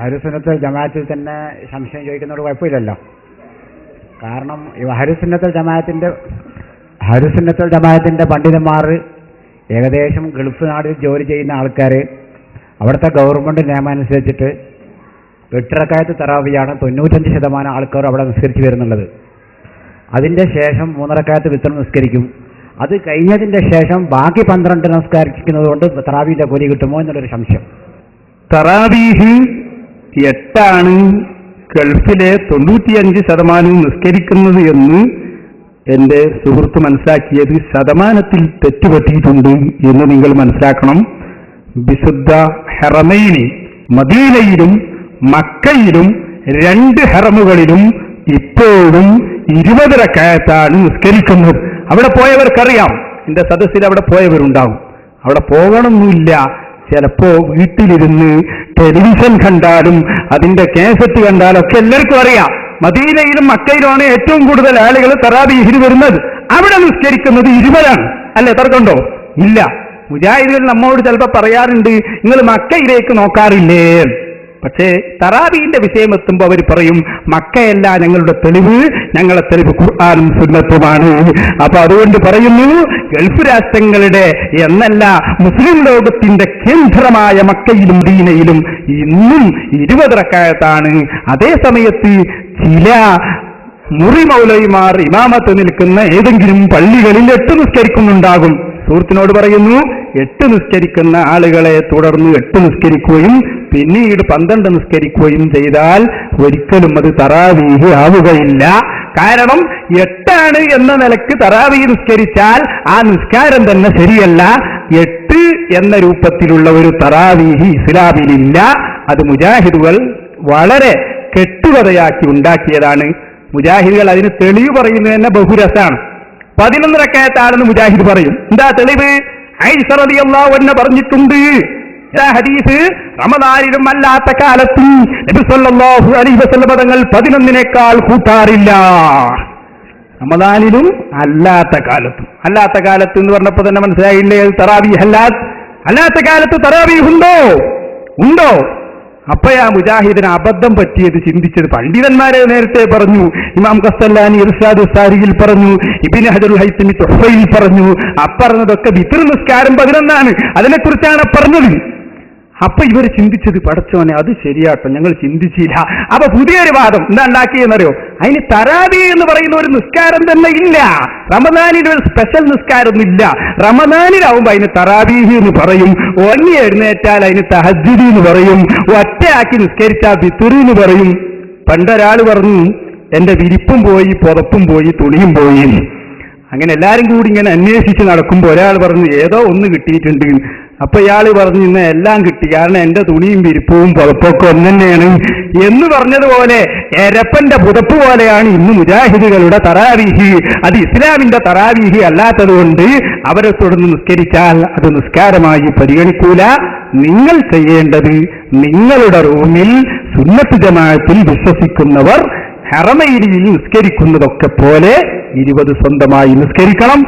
അഹ്ലുസുന്നത്തുൽ ജമാഅത്തിൽ തന്നെ സംശയം ചോദിക്കുന്നതോട് കുഴപ്പമില്ലല്ലോ. കാരണം ഈ അഹ്ലുസുന്നത്തുൽ ജമാഅത്തിന്റെ പണ്ഡിതന്മാർ ഏകദേശം ഗൾഫ് നാട്ടിൽ ജോലി ചെയ്യുന്ന ആൾക്കാർ അവിടുത്തെ ഗവൺമെൻറ് നിയമം അനുസരിച്ചിട്ട് 8 റക്അത്ത് തറാവിയാണ് 95% ആൾക്കാർ അവിടെ നിസ്കരിച്ച് വരുന്നുള്ളത്. അതിൻ്റെ ശേഷം 3 റക്അത്ത് വിത്ർ നിസ്കരിക്കും. അത് കഴിഞ്ഞതിൻ്റെ ശേഷം ബാക്കി 12 നിസ്കരിക്കുന്നത് കൊണ്ട് തറാവിയുടെ കൂലി കിട്ടുമോ എന്നുള്ളൊരു സംശയം. തറാവീഹ് 8 ഗൾഫിലെ 95% നിസ്കരിക്കുന്നത് എന്ന് എൻ്റെ സുഹൃത്ത് മനസ്സിലാക്കിയത് ശതമാനത്തിൽ തെറ്റുപറ്റിയിട്ടുണ്ട് എന്ന് നിങ്ങൾ മനസ്സിലാക്കണം. വിശുദ്ധ ഹറമൈനി മദീനയിലും മക്കയിലും 2 ഹറമുകളിലും ഇപ്പോഴും 20 റക്അത്താണ് നിസ്കരിക്കുന്നത്. അവിടെ പോയവർക്കറിയാം, എൻ്റെ സദസ്സിൽ അവിടെ പോയവരുണ്ടാവും. അവിടെ പോകണമെന്നില്ല, ചിലപ്പോ വീട്ടിലിരുന്ന് ടെലിവിഷൻ കണ്ടാലും അതിന്റെ കാസറ്റ് കണ്ടാലും ഒക്കെ എല്ലാവർക്കും അറിയാം. മദീനയിലും മക്കയിലുമാണ് ഏറ്റവും കൂടുതൽ ആളുകൾ തറാവീഹിന് വരുന്നത്. അവിടെ നിസ്കരിക്കുന്നത് 20 അല്ലേ? തർക്കമുണ്ടോ? ഇല്ല. മുജാഹിദുകൾ നമ്മോട് ചിലപ്പോൾ പറയാറുണ്ട്, നിങ്ങൾ മക്കയിലേക്ക് നോക്കാറില്ലേ? പക്ഷേ തറാവീഹിന്റെ വിഷയം എത്തുമ്പോൾ അവർ പറയും, മക്കയല്ല ഞങ്ങളുടെ തെളിവ്, ഞങ്ങളുടെ തെളിവ് ഖുർആനും സുന്നത്തുമാണ്. അപ്പൊ അതുകൊണ്ട് പറയുന്നു, ഗൾഫ് രാഷ്ട്രങ്ങളുടെ എന്നല്ല മുസ്ലിം ലോകത്തിന്റെ കേന്ദ്രമായ മക്കയിലും മദീനയിലും ഇന്നും 20 റക്അത്താണ്. അതേ സമയത്ത് ചില മുറി മൗലവിമാർ ഇമാമത്ത് നിൽക്കുന്ന ഏതെങ്കിലും പള്ളികളിൽ 8 നിസ്കരിക്കുന്നുണ്ടാകും. സുഹൃത്തിനോട് പറയുന്നു, 8 നിസ്കരിക്കുന്ന ആളുകളെ തുടർന്ന് 8 നിസ്കരിക്കുകയും പിന്നീട് 12 നിസ്കരിക്കുകയും ചെയ്താൽ ഒരിക്കലും അത് തറാവീഹ് ആവുകയില്ല. കാരണം 8 എന്ന നിലക്ക് തറാവീഹ് നിസ്കരിച്ചാൽ ആ നിസ്കാരം തന്നെ ശരിയല്ല. 8 എന്ന രൂപത്തിലുള്ള ഒരു തറാവീഹ് ഇസ്ലാമിലില്ല. അത് മുജാഹിദുകൾ വളരെ കെട്ടുകഥയാക്കി ഉണ്ടാക്കിയതാണ്. മുജാഹിദുകൾ അതിന് തെളിവ് പറയുന്നത് തന്നെ ബഹുരസാണ്. 11 റക്അത്താണെന്ന് മുജാഹിദ് പറയും. എന്താ തെളിവ്? ആയിഷ റളിയല്ലാഹു അൻഹ പറഞ്ഞിട്ടുണ്ട്, ഹദീസ്, റമദാനിലും അല്ലാത്ത കാലത്തും നബി സല്ലല്ലാഹു അലൈഹി വസല്ലം തങ്ങൾ 11നേക്കാൾ കൂട്ടാറില്ല. റമദാനിലും അല്ലാത്ത കാലത്തും. അല്ലാത്ത കാലത്ത് എന്ന് പറഞ്ഞപ്പോൾ തന്നെ മനസ്സിലായില്ലേ, തറാവീഹ് അല്ലാത്ത കാലത്ത് തറാവീഹ് ഉണ്ടോ? അപ്പോഴാ മുജാഹിദിന് അബദ്ധം പറ്റിയത് ചിന്തിച്ചത്. പണ്ഡിതന്മാരെ നേരത്തെ പറഞ്ഞു, ഇമാം ഖസ്സലാനി ഇർശാദു സാരിയിൽ പറഞ്ഞു, ഇബ്നു ഹജറുൽ ഹൈതമി തുഹ്ഫയിൽ പറഞ്ഞു. അപ്പറഞ്ഞതൊക്കെ വിത്ർ നിസ്കാരം 11 അതിനെക്കുറിച്ചാണ് പറഞ്ഞത്. അപ്പൊ ഇവർ ചിന്തിച്ചത്, പടച്ചോനെ അത് ശരിയാട്ടോ, ഞങ്ങൾ ചിന്തിച്ചില്ല. അപ്പൊ പുതിയൊരു വാദം എന്താ ഉണ്ടാക്കിയെന്നറിയോ? അതിന് തറാവീഹ് എന്ന് പറയുന്ന ഒരു നിസ്കാരം തന്നെ ഇല്ല. റമദാനിൽ ഒരു സ്പെഷ്യൽ നിസ്കാരമൊന്നും ഇല്ല. റമദാനിലാവുമ്പോ അതിന് തറാവീഹ് എന്ന് പറയും, ഒന്നി എഴുന്നേറ്റാൽ അതിന് തഹജ്ജുദ് എന്ന് പറയും, ഒറ്റയാക്കി നിസ്കരിച്ചാൽ വിത്ർ എന്ന് പറയും. പണ്ടൊരാൾ പറഞ്ഞു, എന്റെ വിരിപ്പും പോയി, പുതപ്പും പോയി, തുണിയും പോയി. അങ്ങനെ എല്ലാരും കൂടി ഇങ്ങനെ അന്വേഷിച്ച് നടക്കുമ്പോൾ ഒരാൾ പറഞ്ഞു, ഏതോ ഒന്ന് കിട്ടിയിട്ടുണ്ട്. അപ്പൊ ഇയാൾ പറഞ്ഞു, ഇന്ന് എല്ലാം കിട്ടി, കാരണം എന്റെ തുണിയും വിരിപ്പവും പുതപ്പൊക്കെ ഒന്നെന്നെയാണ് എന്ന് പറഞ്ഞതുപോലെ എരപ്പന്റെ പുതപ്പ് പോലെയാണ് ഇന്ന് മുജാഹിദുകളുടെ തറാവീഹ്. അത് ഇസ്ലാമിന്റെ തറാവീഹ് അല്ലാത്തത് കൊണ്ട് അവരെ തുടർന്ന് നിസ്കരിച്ചാൽ അത് നിസ്കാരമായി പരിഗണിക്കൂല. നിങ്ങൾ ചെയ്യേണ്ടത്, നിങ്ങളുടെ റൂമിൽ സുന്നത്ത് ജമാഅത്തിൽ വിശ്വസിക്കുന്നവർ ഹറമൈനിയിൽ നിസ്കരിക്കുന്നതൊക്കെ പോലെ 20 സ്വന്തമായി നിസ്കരിക്കണം.